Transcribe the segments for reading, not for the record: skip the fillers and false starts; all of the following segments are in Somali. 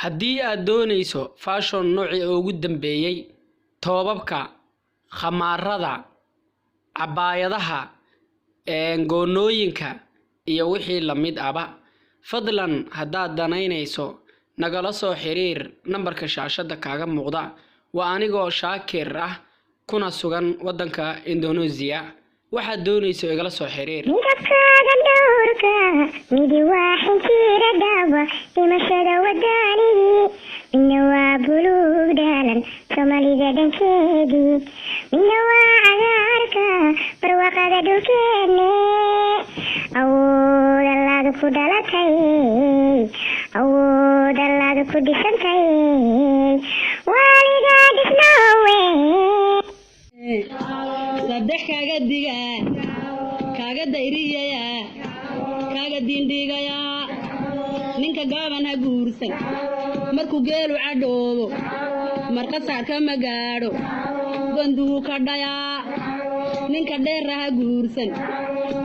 haddii aad doonayso fashion noocii ugu dambeeyay toobabka khamaarada cabaayadaha goonooyinka iyo wixii la mid aba fadlan haddaad danaynayso nagala soo xiriir nambarka shaashada kaaga muuqda waa anigoo Shaakir ah kuna sugan wadanka Indonesia waxaad doonayso igala soo xiriir midii waa xinjiira dhaawa dhimashada wadaanigii midna waa buluug dhaalan soomaalida dhankeedii midna waa cagaarka barwaaqada dhulkeenne awood allaadu ku dhalatay awood allaadu ku dhisantay waaligaa dhisnoowe saddex kaaga diga kaaga dayriyaya kaaga diindhigaya ninka gaaban ha guursan markuu geelu cadhoobo marka saarka ma gaadho gonduhu ka dhayaa ninka dheera ha guursan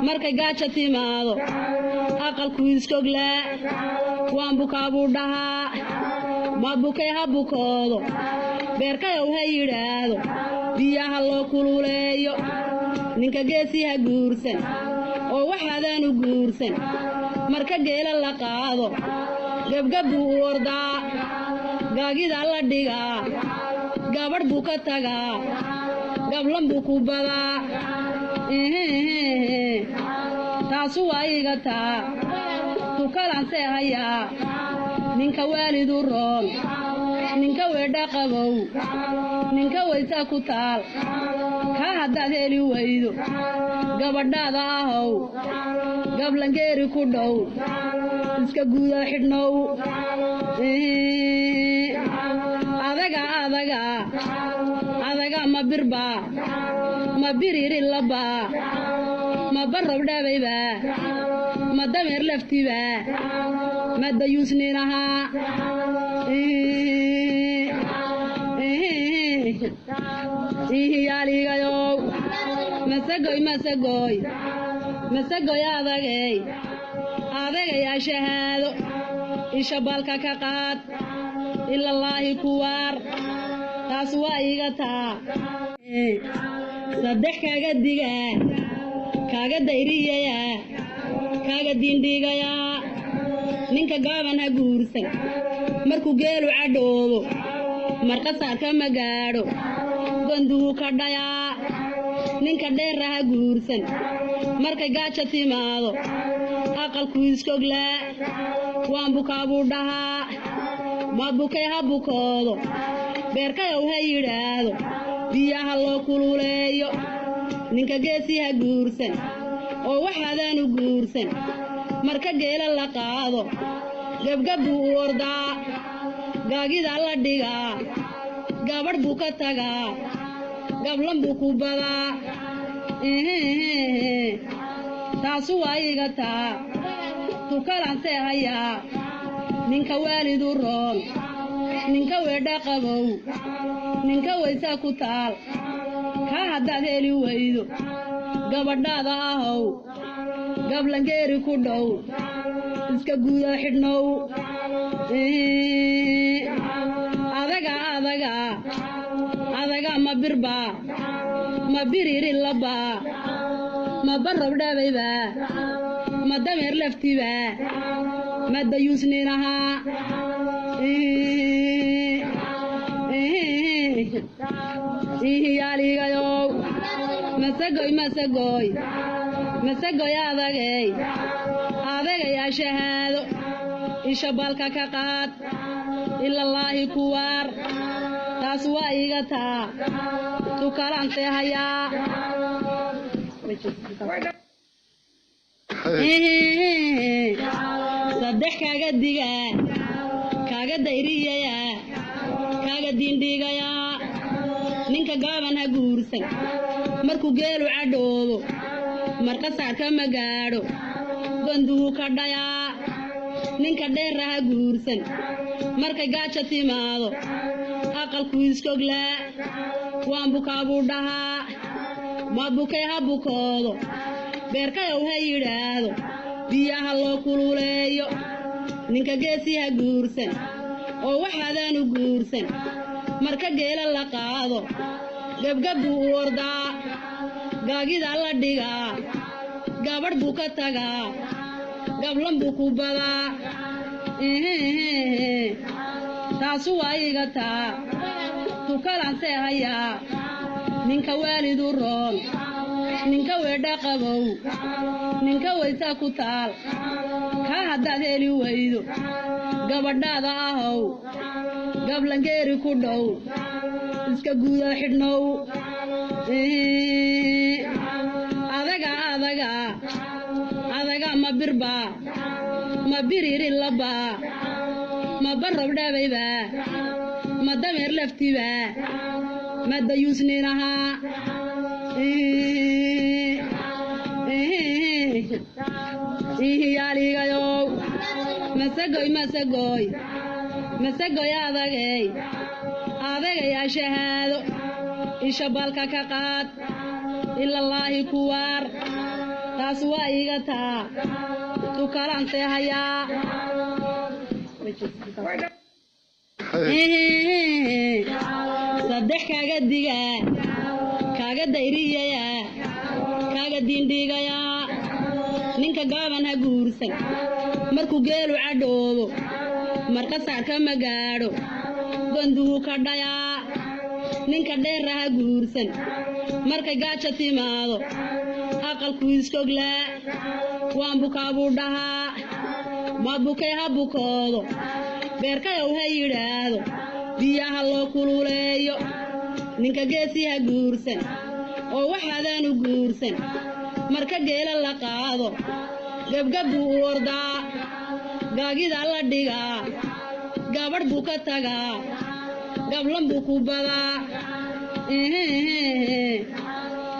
markay gaaja timaado aqalku iskoglaa waan bukaabuu dhahaa ma bukay ha bukoodo beerkayow ha yidhaahdo biyaha loo kululeeyo ninka geesii ha guursan oo waxaadaanu guursan marka geela la qaado gabgab buu u ordaa gaagida la dhigaa gabadh buu ka tagaa gablan buu ku badaa taasu waa iga taa tukalansee hayaa ninka waalidu roon ninka weedha qabow ninka waysa ku taal ka haddaad heli weydo gabadhaada ahow gablangeeri ku dhow iska guuda xidhnow adaga ma birba ma biriri laba ma barrow dhabayba ma dameer laftiba ma dayuusninaha yaaligayow masagoy adagayaa shahaado isha balka ka qaad ilallaahi kuwaar taas waa iga taa saddex kaaga diga kaaga dayriyaya kaaga diindhigaya ninka gaaban ha guursan markuu geelu cadhoobo marka saarka ma gaadho gonduhu ka dhayaa ninka dheera ha guursan markay gaaja timaado aqalku iskoglaa waan bukaabuu dhahaa ma bukay ha bukoodo beerkayow ha yidhaahdo biyaha loo kululeeyo ninka geesii ha guursan oo waxaadaanu guursan marka geela la qaado gabgab buu u ordaa gaagida la dhigaa gabadh buu ka tagaa gablan buu ku badaa taasu waa iga taa tukalansee hayaa ninka waalidu roon ninka weedha qabow ninka waysa ku taal ka haddaad heli weydo gabadhaada ahow gablangeeri ku dhow iska guuda xidhnow adaga ma birba ma biriri laba ma barrow dhabayba ma dameer laftiba ma dayuusninaha yaaligayow masagoy adagayaa shahaado isha balka ka qaad ilallaahi kuwaar taas waa iga taa tukalansee hayaa saddex kaaga diga kaaga dayriyaya kaaga diindhigaya ninka gaaban ha guursan markuu geelu cadhoobo marka saarka ma gaadho gonduhu ka dhayaa ninka dheera ha guursan markay gaaja timaado aqalku iskoglaa waan bukaabuu dhahaa ma bukay ha bukoodo beerkayow ha yidhaahdo biyaha loo kululeeyo ninka geesii ha guursan oo waxaadaan u guursan marka geela la qaado gabgab buu u ordaa gaagida la dhigaa gabadh buu ka tagaa gablan buu ku badaa taasu waa iga taa tukalanse hayaa ninka waalidu roon ninka weedha qabow ninka waysa ku taal kaa haddaad heli weydo gabadhaada ahow gablangeeri ku dhow iska guuda xidhnow adaga ma birba ma biriri laba ma barrob dhabayba ma dameer laftiba ma dayuusninaha yaaligayow masagoy adagayaa shahaado isha balka ka qaad ilallaahi kuwaar taas waa iga taa tukalante hayaa saddex kaaga digaa kaaga dayriyayaa kaaga diindhiigayaa ninka gaaban ha guursan markuu geelu cadhoobo marka saarka ma gaadho ganduhu ka dhayaa ninka dheerra ha guursan markay gaaja timaado aqalku iskoglaa waan bukaa buu dhahaa ma bukay ha bukoodo beerkayow ha yidhaahdo biyaha loo kululeeyo ninka geesii ha guursan oo waxaadaan u guursan marka geela la qaado gabgab buu u ordaa gaagida la dhigaa gabadh buu ka tagaa gablan buu ku badaa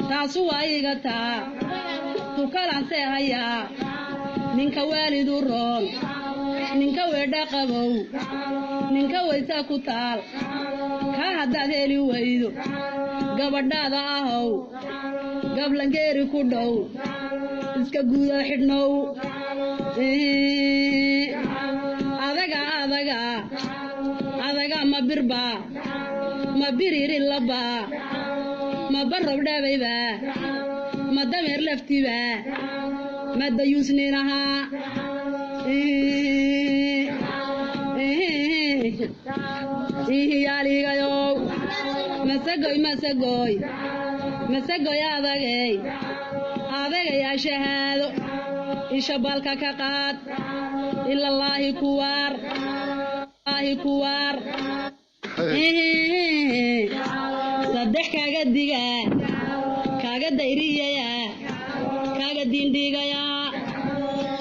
taasu waa iga taa tukalanse hayaa ninka waalidu roon ninka weedha qabow ninka waysa ku taal kaa haddaad heli weydo gabadhaada ahow gablangeeri ku dhow iska guuda xidhnow adaga ma birba ma biriri laba ma barrob dhabayba ma dameer laftiba ma dayuusninaha yaaligayow masagoy adagayaa shahaado isha balka ka qaad ilallaahi kuwaar saddex kaaga digaa kaaga dayriyayaa kaaga diindhiigayaa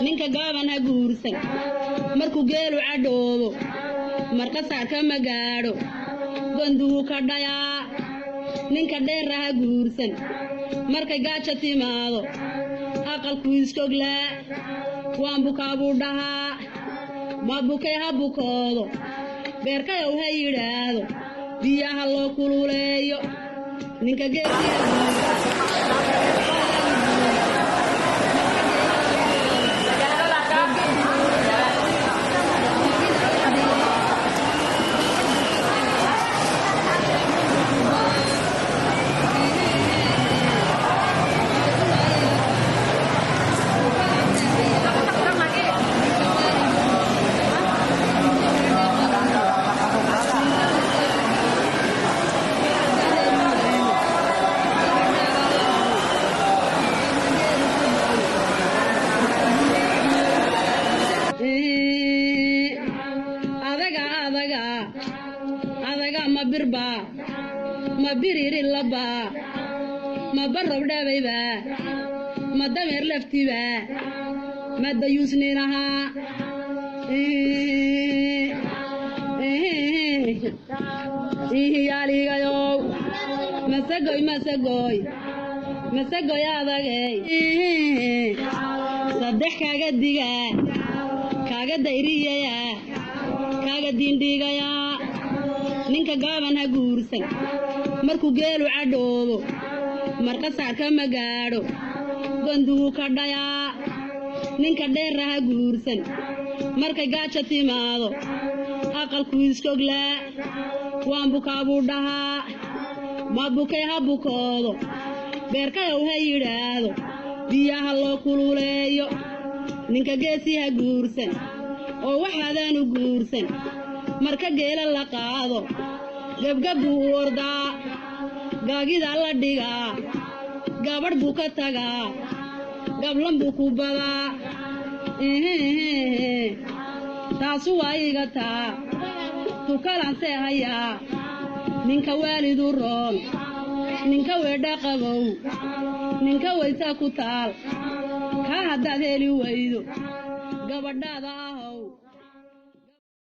ninka gaaban ha guursan markuu geelu cadhoobo marka saarka ma gaadho ganduhu ka dhayaa ninka dheerra ha guursan markay gaaja timaado aqalku iskoglaa waan bukaa buu dhahaa ma bukay ha bukoodo beerkayow ha yidhaahdo biyaha loo kululeeyo ninka geesii ha ma birba ma biriri laba ma barrob dhabayba ma dameer laftiba ma dayuusninaha yaaligayow masagoy adagay saddex kaaga digaa kaaga dayriyayaa kaaga diindhiigayaa ninka gaaban ha guursan markuu geelu cadhoobo marka saarka ma gaadho ganduhu ka dhayaa ninka dheerra ha guursan markay gaaja timaado أقل كويس كوغلا وان بكابو دها ما بكيها بكودو beerkayow ha yidhaahdo biyaha loo kululeeyo ninka geesiha guursan oo waxaadaan u guursan marka geela la qaado gabgab buu u ordaa gaagida la dhigaa gabadh buu ka tagaa gablan buu ku badaa taasu waa iga taa tukalanse hayaa ninka waalidu roon ninka weedha qabow ninka waysa ku taal ka haddaad heli waydo gabadhaada